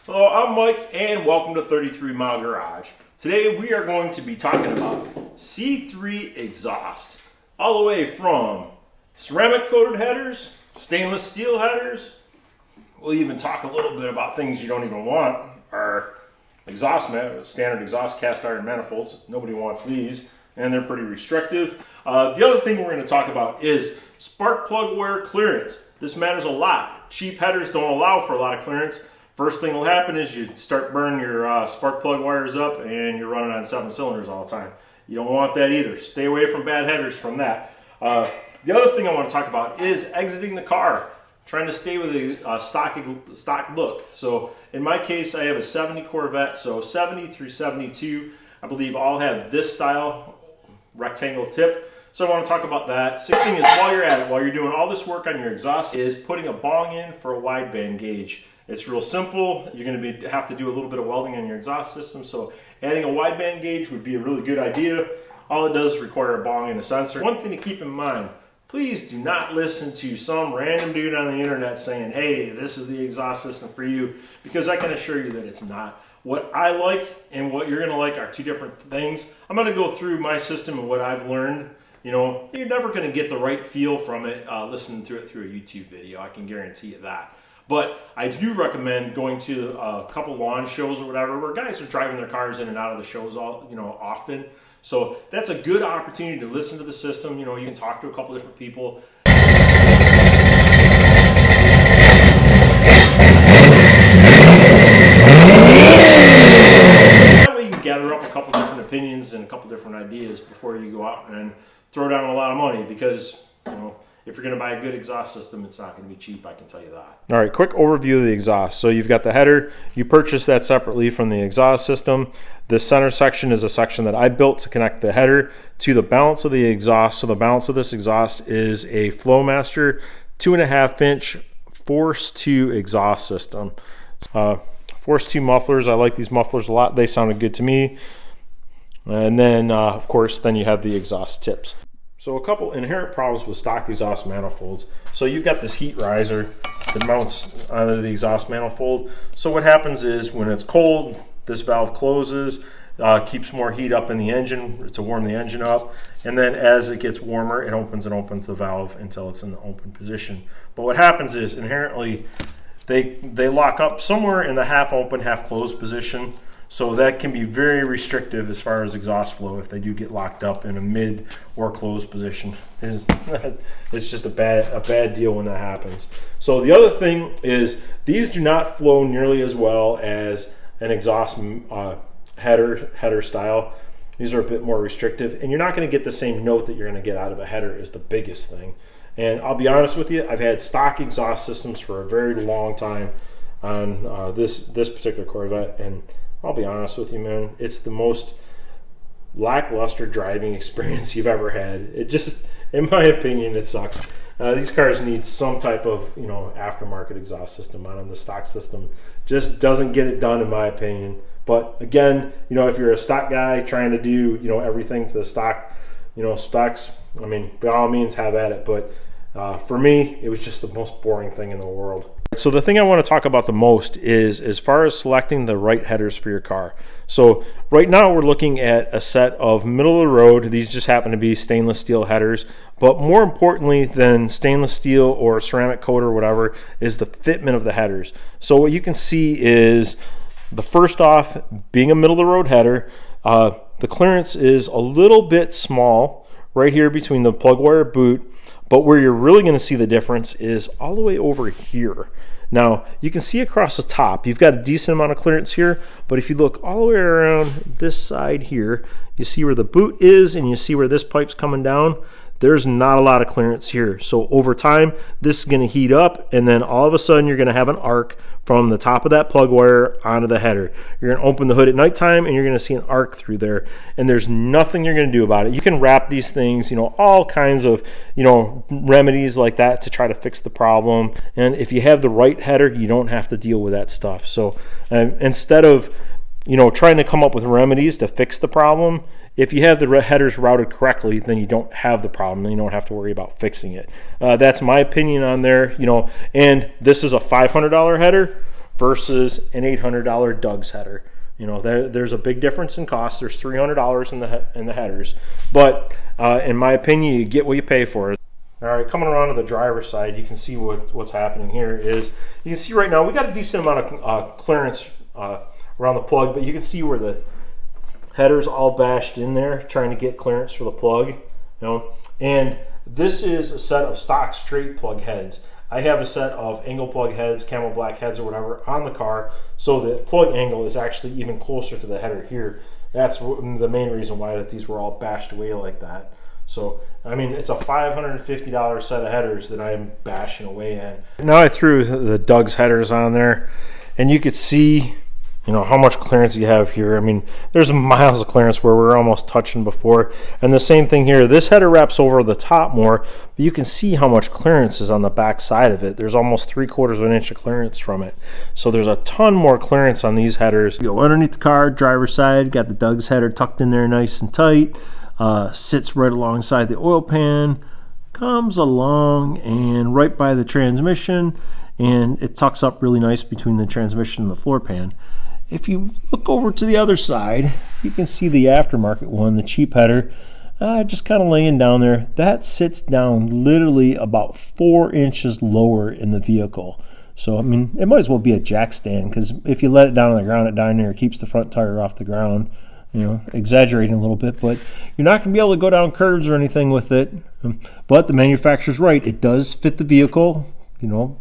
Hello, I'm Mike and welcome to 33 Mile Garage. Today we are going to be talking about C3 exhaust. All the way from ceramic coated headers, stainless steel headers. We'll even talk a little bit about things you don't even want. Our exhaust standard exhaust cast iron manifolds. Nobody wants these and they're pretty restrictive. The other thing we're going to talk about is spark plug wear clearance. This matters a lot. Cheap headers don't allow for a lot of clearance. First thing will happen is you start burning your spark plug wires up and you're running on 7 cylinders all the time. You don't want that either. Stay away from bad headers from that. The other thing I want to talk about is exiting the car. Trying to stay with a stock look. So in my case, I have a 70 Corvette, so 70 through 72, I believe all have this style rectangle tip. So I want to talk about that. Sixth thing is while you're at it, while you're doing all this work on your exhaust, is putting a bong in for a wideband gauge. It's real simple. You're going to have to do a little bit of welding on your exhaust system, so adding a wideband gauge would be a really good idea. All it does is require a bong and a sensor. One thing to keep in mind, please do not listen to some random dude on the internet saying, hey, this is the exhaust system for you, because I can assure you that it's not. What I like and what you're going to like are two different things. I'm going to go through my system and what I've learned. You know, you're never going to get the right feel from it listening to it through a YouTube video. I can guarantee you that. But I do recommend going to a couple lawn shows or whatever where guys are driving their cars in and out of the shows often. So that's a good opportunity to listen to the system. You know, you can talk to a couple different people. That way you can gather up a couple different opinions and a couple different ideas before you go out and throw down a lot of money, because, you know, if you're going to buy a good exhaust system, it's not going to be cheap, I can tell you that. All right, quick overview of the exhaust. So you've got the header. You purchase that separately from the exhaust system. This center section is a section that I built to connect the header to the balance of the exhaust. So the balance of this exhaust is a FlowMaster 2.5-inch Force 2 exhaust system. Force 2 mufflers. I like these mufflers a lot. They sounded good to me. And then, of course, then you have the exhaust tips. So a couple inherent problems with stock exhaust manifolds. So you've got this heat riser that mounts onto the exhaust manifold. So what happens is when it's cold, this valve closes, keeps more heat up in the engine to warm the engine up. And then as it gets warmer, it opens and opens the valve until it's in the open position. But what happens is inherently they lock up somewhere in the half open, half closed position. So that can be very restrictive as far as exhaust flow if they do get locked up in a mid or closed position. It's just a bad deal when that happens. So the other thing is these do not flow nearly as well as an exhaust header style. These are a bit more restrictive, and you're not going to get the same note that you're going to get out of a header is the biggest thing. And I'll be honest with you, I've had stock exhaust systems for a very long time on this particular Corvette, and I'll be honest with you, man, it's the most lackluster driving experience you've ever had. It just, in my opinion, it sucks. These cars need some type of, aftermarket exhaust system on them. The stock system just doesn't get it done, in my opinion. But again, if you're a stock guy trying to do, everything to the stock, specs, I mean, by all means, have at it. But for me, it was just the most boring thing in the world. So the thing I want to talk about the most is as far as selecting the right headers for your car. So right now we're looking at a set of middle of the road. These just happen to be stainless steel headers. But more importantly than stainless steel or ceramic coat or whatever is the fitment of the headers. So what you can see is the first off, being a middle of the road header, the clearance is a little bit small right here between the plug wire boot. But where you're really going to see the difference is all the way over here. Now, you can see across the top, you've got a decent amount of clearance here, but if you look all the way around this side here, you see where the boot is and you see where this pipe's coming down. There's not a lot of clearance here. So over time, this is going to heat up, and then all of a sudden you're going to have an arc from the top of that plug wire onto the header. You're going to open the hood at nighttime and you're going to see an arc through there, and there's nothing you're going to do about it. You can wrap these things, all kinds of, remedies like that to try to fix the problem. And if you have the right header, you don't have to deal with that stuff. So instead of trying to come up with remedies to fix the problem, if you have the headers routed correctly, then you don't have the problem. You don't have to worry about fixing it. That's my opinion on there. And this is a $500 header. versus an $800 Doug's header. You know, there's a big difference in cost. There's $300 in the headers, but in my opinion, you get what you pay for. All right, coming around to the driver's side, you can see what's happening here is, you can see right now we got a decent amount of clearance around the plug, but you can see where the header's all bashed in there trying to get clearance for the plug, you know. And this is a set of stock straight plug heads. I have a set of angle plug heads, camel black heads or whatever on the car, so the plug angle is actually even closer to the header here. That's the main reason why these were all bashed away like that. So, I mean, it's a $550 set of headers that I'm bashing away in. Now I threw the Doug's headers on there, and you could see, you know, how much clearance you have here. I mean, there's miles of clearance where we were almost touching before. And the same thing here. This header wraps over the top more, but you can see how much clearance is on the back side of it. There's almost 3/4 of an inch of clearance from it. So there's a ton more clearance on these headers. You go underneath the car, driver's side, got the Doug's header tucked in there nice and tight. Sits right alongside the oil pan, comes along and right by the transmission, and it tucks up really nice between the transmission and the floor pan. If you look over to the other side, you can see the aftermarket one, the cheap header, just kind of laying down there. That sits down literally about 4 inches lower in the vehicle. So, I mean, it might as well be a jack stand, because if you let it down on the ground, it down there, it keeps the front tire off the ground. You know, exaggerating a little bit, but you're not going to be able to go down curves or anything with it. But the manufacturer's right. It does fit the vehicle. You know,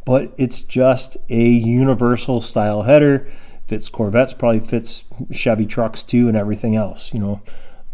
but it's just a universal style header. Fits Corvettes, probably fits Chevy trucks too, and everything else, you know.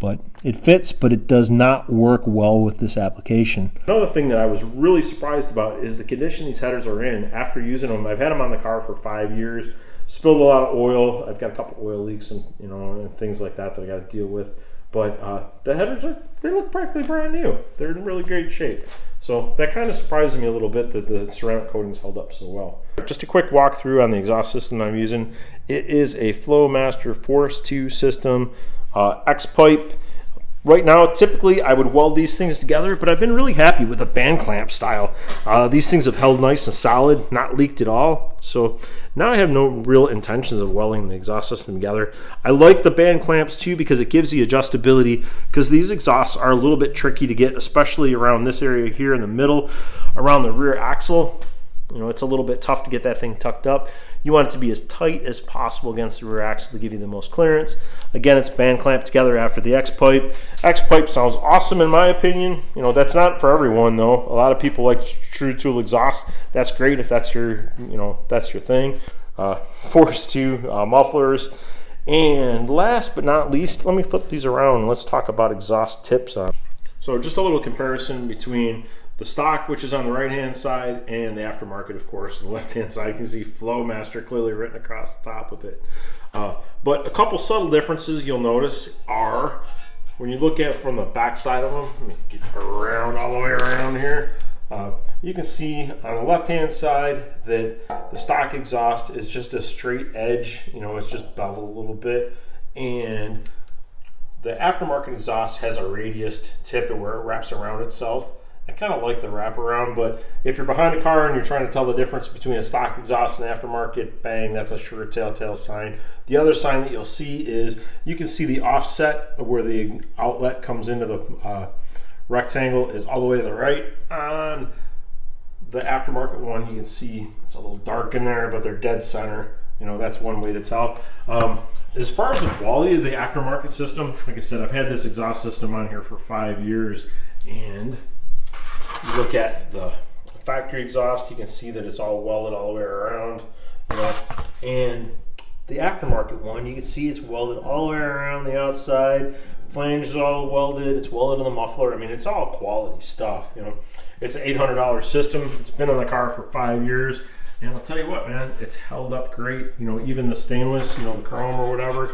But it fits, but it does not work well with this application. Another thing that I was really surprised about is the condition these headers are in after using them. I've had them on the car for 5 years. Spilled a lot of oil. I've got a couple oil leaks and, you know, and things like that I got to deal with. But the headers they look practically brand new. They're in really great shape. So that kind of surprises me a little bit that the ceramic coatings held up so well. Just a quick walkthrough on the exhaust system I'm using. It is a FlowMaster Force 2 system, X-pipe. Right now, typically I would weld these things together, but I've been really happy with the band clamp style. These things have held nice and solid, not leaked at all. So now I have no real intentions of welding the exhaust system together. I like the band clamps too because it gives the adjustability, because these exhausts are a little bit tricky to get, especially around this area here in the middle, around the rear axle. You know, it's a little bit tough to get that thing tucked up. You want it to be as tight as possible against the rear axle to give you the most clearance. Again, it's band clamped together after the X-pipe. X-pipe sounds awesome in my opinion. You know, that's not for everyone though. A lot of people like true tool exhaust. That's great if that's your, you know, that's your thing. Force 2 mufflers. And last but not least, let me flip these around and let's talk about exhaust tips on. So just a little comparison between the stock, which is on the right-hand side, and the aftermarket, of course. On the left-hand side, you can see FlowMaster clearly written across the top of it. But a couple subtle differences you'll notice are, when you look at it from the back side of them, let me get around all the way around here. You can see on the left-hand side that the stock exhaust is just a straight edge. You know, it's just beveled a little bit. And the aftermarket exhaust has a radius tip where it wraps around itself. I kind of like the wraparound, but if you're behind a car and you're trying to tell the difference between a stock exhaust and aftermarket, bang, that's a sure telltale sign. The other sign that you'll see is you can see the offset of where the outlet comes into the rectangle is all the way to the right. On the aftermarket one, you can see it's a little dark in there, but they're dead center. You know, that's one way to tell. As far as the quality of the aftermarket system, like I said, I've had this exhaust system on here for 5 years, and you look at the factory exhaust, you can see that it's all welded all the way around, you know, and the aftermarket one, you can see it's welded all the way around the outside, flange is all welded, it's welded in the muffler. I mean, it's all quality stuff, you know. It's an $800 system. It's been on the car for 5 years, and I'll tell you what, man, it's held up great. You know, even the stainless, you know, the chrome or whatever,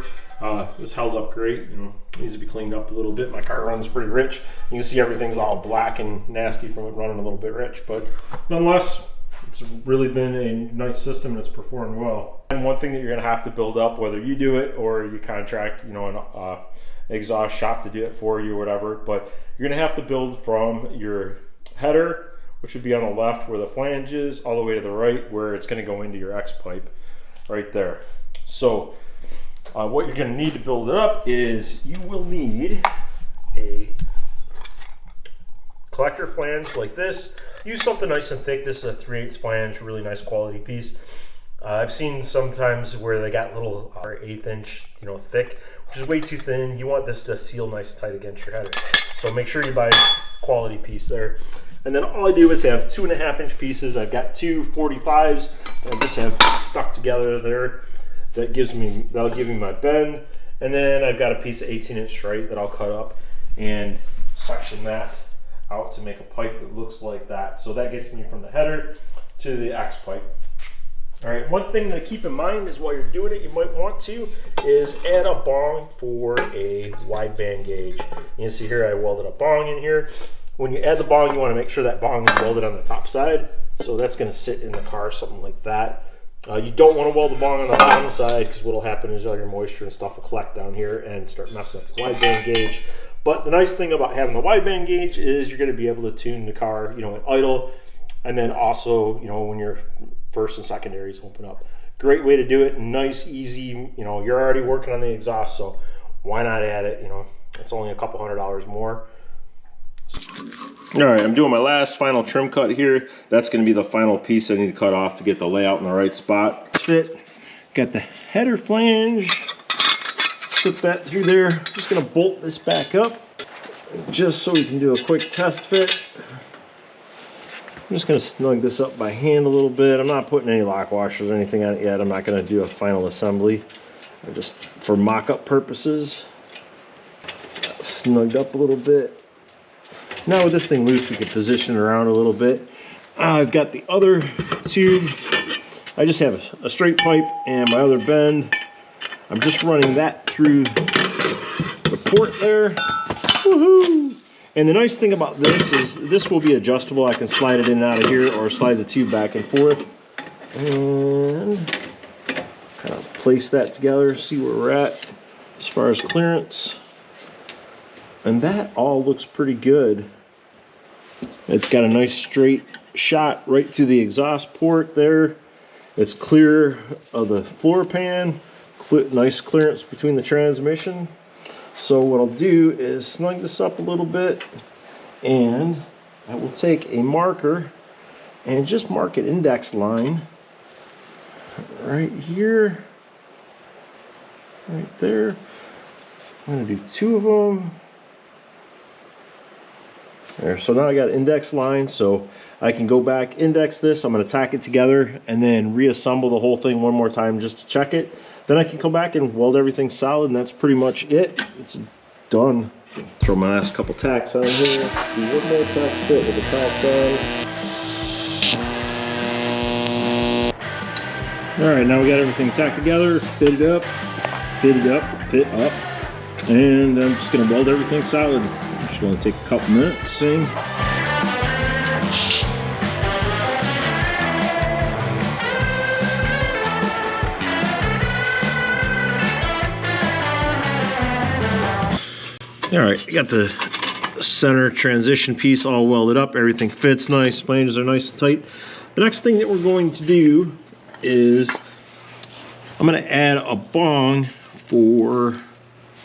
it's held up great. You know, needs to be cleaned up a little bit. My car runs pretty rich. You can see everything's all black and nasty from it running a little bit rich, but nonetheless, it's really been a nice system and it's performed well. And one thing that you're going to have to build up, whether you do it or you contract, you know, an exhaust shop to do it for you or whatever, but you're going to have to build from your header which would be on the left where the flange is, all the way to the right where it's going to go into your X pipe right there. So what you're going to need to build it up is you will need a collector flange like this. Use something nice and thick. This is a 3/8 flange, really nice quality piece. I've seen sometimes where they got little 1/8 inch, thick, which is way too thin. You want this to seal nice and tight against your header. So make sure you buy a quality piece there. And then all I do is have 2.5 inch pieces. I've got two 45s that I just have stuck together there. That'll give me my bend. And then I've got a piece of 18 inch straight that I'll cut up and section that out to make a pipe that looks like that. So that gets me from the header to the X pipe. All right, one thing to keep in mind is while you're doing it, you might want to is add a bong for a wideband gauge. You can see here I welded a bong in here. When you add the bong, you want to make sure that bong is welded on the top side. So that's going to sit in the car, something like that. You don't want to weld the bong on the bottom side, because what will happen is all your moisture and stuff will collect down here and start messing up the wideband gauge. But the nice thing about having the wideband gauge is you're going to be able to tune the car, at idle, and then also, when your first and secondaries open up. Great way to do it. Nice, easy. You're already working on the exhaust, so why not add it? It's only a couple $100 more. All right, I'm doing my last final trim cut here. That's going to be the final piece I need to cut off to get the layout in the right spot. Fit. Got the header flange. Put that through there. Just going to bolt this back up just so we can do a quick test fit. I'm just going to snug this up by hand a little bit. I'm not putting any lock washers or anything on it yet. I'm not going to do a final assembly. Just for mock-up purposes. Snugged up a little bit. Now with this thing loose, we can position it around a little bit. I've got the other tube. I just have a straight pipe and my other bend. I'm just running that through the port there. Woohoo! And the nice thing about this is this will be adjustable. I can slide it in and out of here or slide the tube back and forth. And kind of place that together, see where we're at as far as clearance. And that all looks pretty good. It's got a nice straight shot right through the exhaust port there. It's clear of the floor pan. Nice clearance between the transmission. So what I'll do is snug this up a little bit, and I will take a marker and just mark an index line right here, right there. I'm going to do 2 of them. There, so now I got an index line, so I can go back, index this, I'm going to tack it together, and then reassemble the whole thing one more time just to check it. Then I can come back and weld everything solid, and that's pretty much it. It's done. Throw my last couple tacks on here. Do one more test fit with the tack on. Alright, now we got everything tacked together, fitted up, fit up, and I'm just going to weld everything solid. Just want to take a couple minutes, sing. All right, I got the center transition piece all welded up. Everything fits nice. Flanges are nice and tight. The next thing that we're going to do is I'm going to add a bong for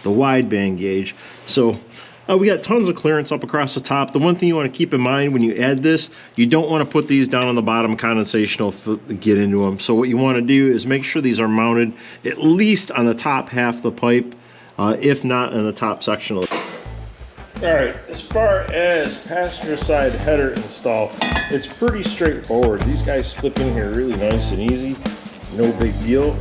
the wideband gauge. So we got tons of clearance up across the top. The one thing you want to keep in mind when you add this, you don't want to put these down on the bottom. Condensation will get into them. So what you want to do is make sure these are mounted at least on the top half of the pipe, if not in the top section of the. All right, as far as passenger side header install, it's pretty straightforward. These guys slip in here really nice and easy, no big deal.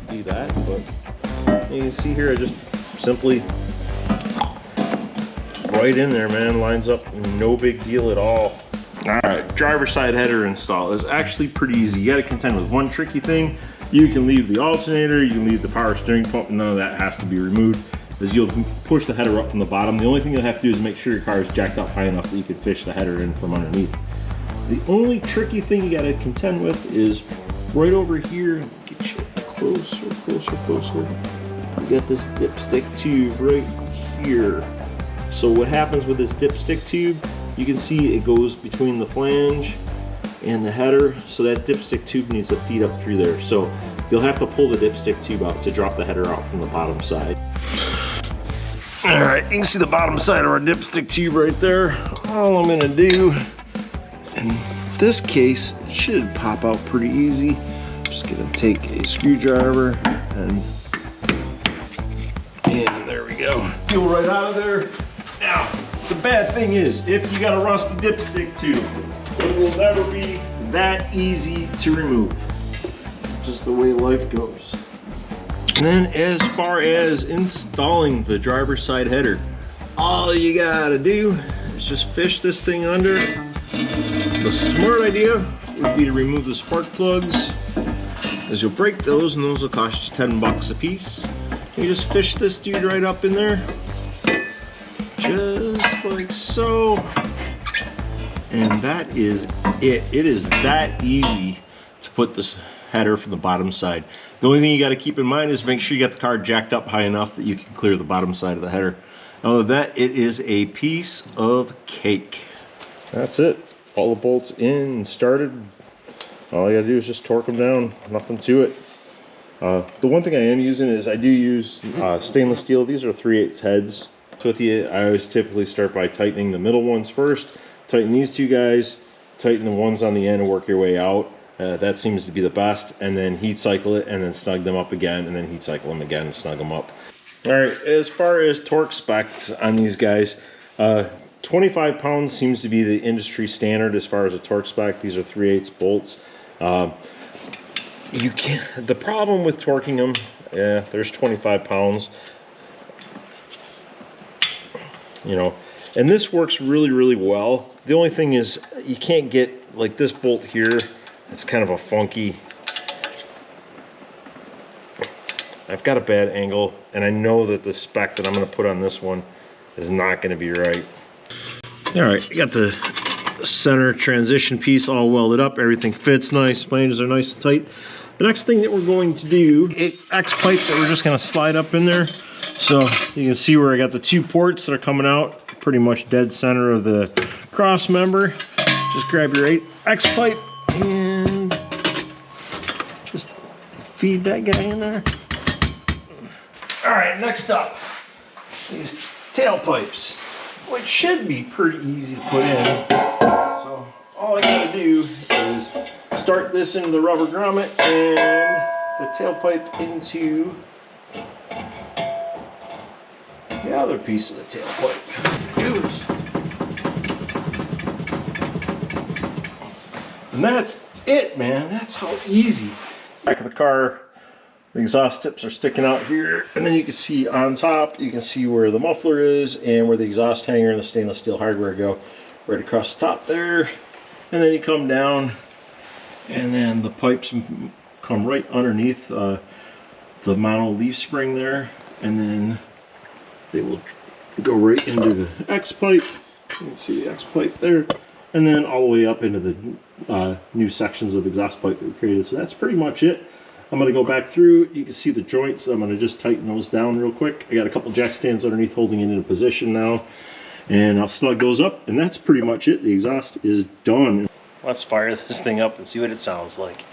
Do that, but you can see here I just simply right in there, man, lines up, no big deal at all. Alright, driver side header install is actually pretty easy. You got to contend with one tricky thing. You can leave the alternator, you can leave the power steering pump, none of that has to be removed, as you'll push the header up from the bottom. The only thing you'll have to do is make sure your car is jacked up high enough that you can fish the header in from underneath. The only tricky thing you got to contend with is right over here. Get you closer. we got this dipstick tube right here. So what happens with this dipstick tube, you can see it goes between the flange and the header, so that dipstick tube needs to feed up through there. So you'll have to pull the dipstick tube out to drop the header out from the bottom side. All right, you can see the bottom side of our dipstick tube right there. All I'm gonna do, in this case, it should pop out pretty easy. I'm just gonna take a screwdriver and there we go. Peel right out of there. Now, the bad thing is, if you got a rusty dipstick tube, it will never be that easy to remove. Just the way life goes. And then as far as installing the driver's side header, all you gotta do is just fish this thing under. The smart idea would be to remove the spark plugs, as you'll break those and those will cost you 10 bucks a piece. You just fish this dude right up in there, just like so. And that is it. It is that easy to put this header from the bottom side. The only thing you got to keep in mind is make sure you got the car jacked up high enough that you can clear the bottom side of the header. Other than that, it is a piece of cake. That's it. All the bolts in and started. All you gotta do is just torque them down. Nothing to it. The one thing I am using is I do use stainless steel. These are 3/8 heads. With you, I always typically start by tightening the middle ones first. Tighten these two guys. Tighten the ones on the end and work your way out. That seems to be the best, and then heat cycle it and then snug them up again, and then heat cycle them again and snug them up. All right, as far as torque specs on these guys, 25 pounds seems to be the industry standard as far as a torque spec. These are 3/8 bolts. You can't. The problem with torquing them, yeah, there's 25 pounds. You know, and this works really, really well. The only thing is you can't get like this bolt here. It's kind of a funky. I've got a bad angle, and I know that the spec that I'm going to put on this one is not going to be right. All right, I got the center transition piece all welded up. Everything fits nice. Flanges are nice and tight. The next thing that we're going to do, X pipe that we're just going to slide up in there. So you can see where I got the two ports that are coming out, pretty much dead center of the cross member. Just grab your X pipe and just feed that guy in there. All right, next up, these tailpipes, which should be pretty easy to put in. So all I gotta do is start this into the rubber grommet and the tailpipe into the other piece of the tailpipe. Do this. And that's it, man. That's how easy. Back of the car, the exhaust tips are sticking out here, and then you can see on top, you can see where the muffler is and where the exhaust hanger and the stainless steel hardware go, right across the top there. And then you come down, and then the pipes come right underneath the mono leaf spring there, and then they will go right into the X pipe. You can see the X pipe there, and then all the way up into the new sections of exhaust pipe that we created. So that's pretty much it. I'm going to go back through. You can see the joints. I'm going to just tighten those down real quick. I got a couple jack stands underneath holding it in position now, and I'll snug those up, and that's pretty much it. The exhaust is done. Let's fire this thing up and see what it sounds like.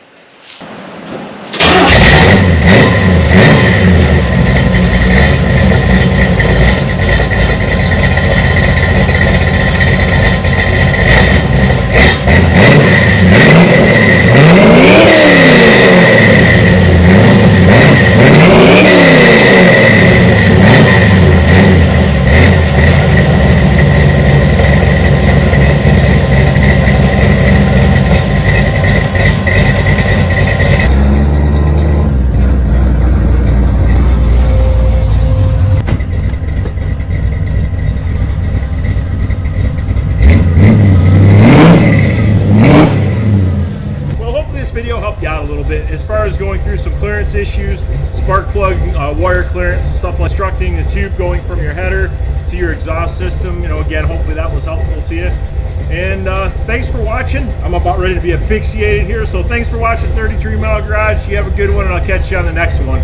As far as going through some clearance issues, spark plug wire clearance, stuff like constructing the tube going from your header to your exhaust system, you know, again, hopefully that was helpful to you. And thanks for watching. I'm about ready to be asphyxiated here, so thanks for watching 33 Mile Garage. You have a good one, and I'll catch you on the next one.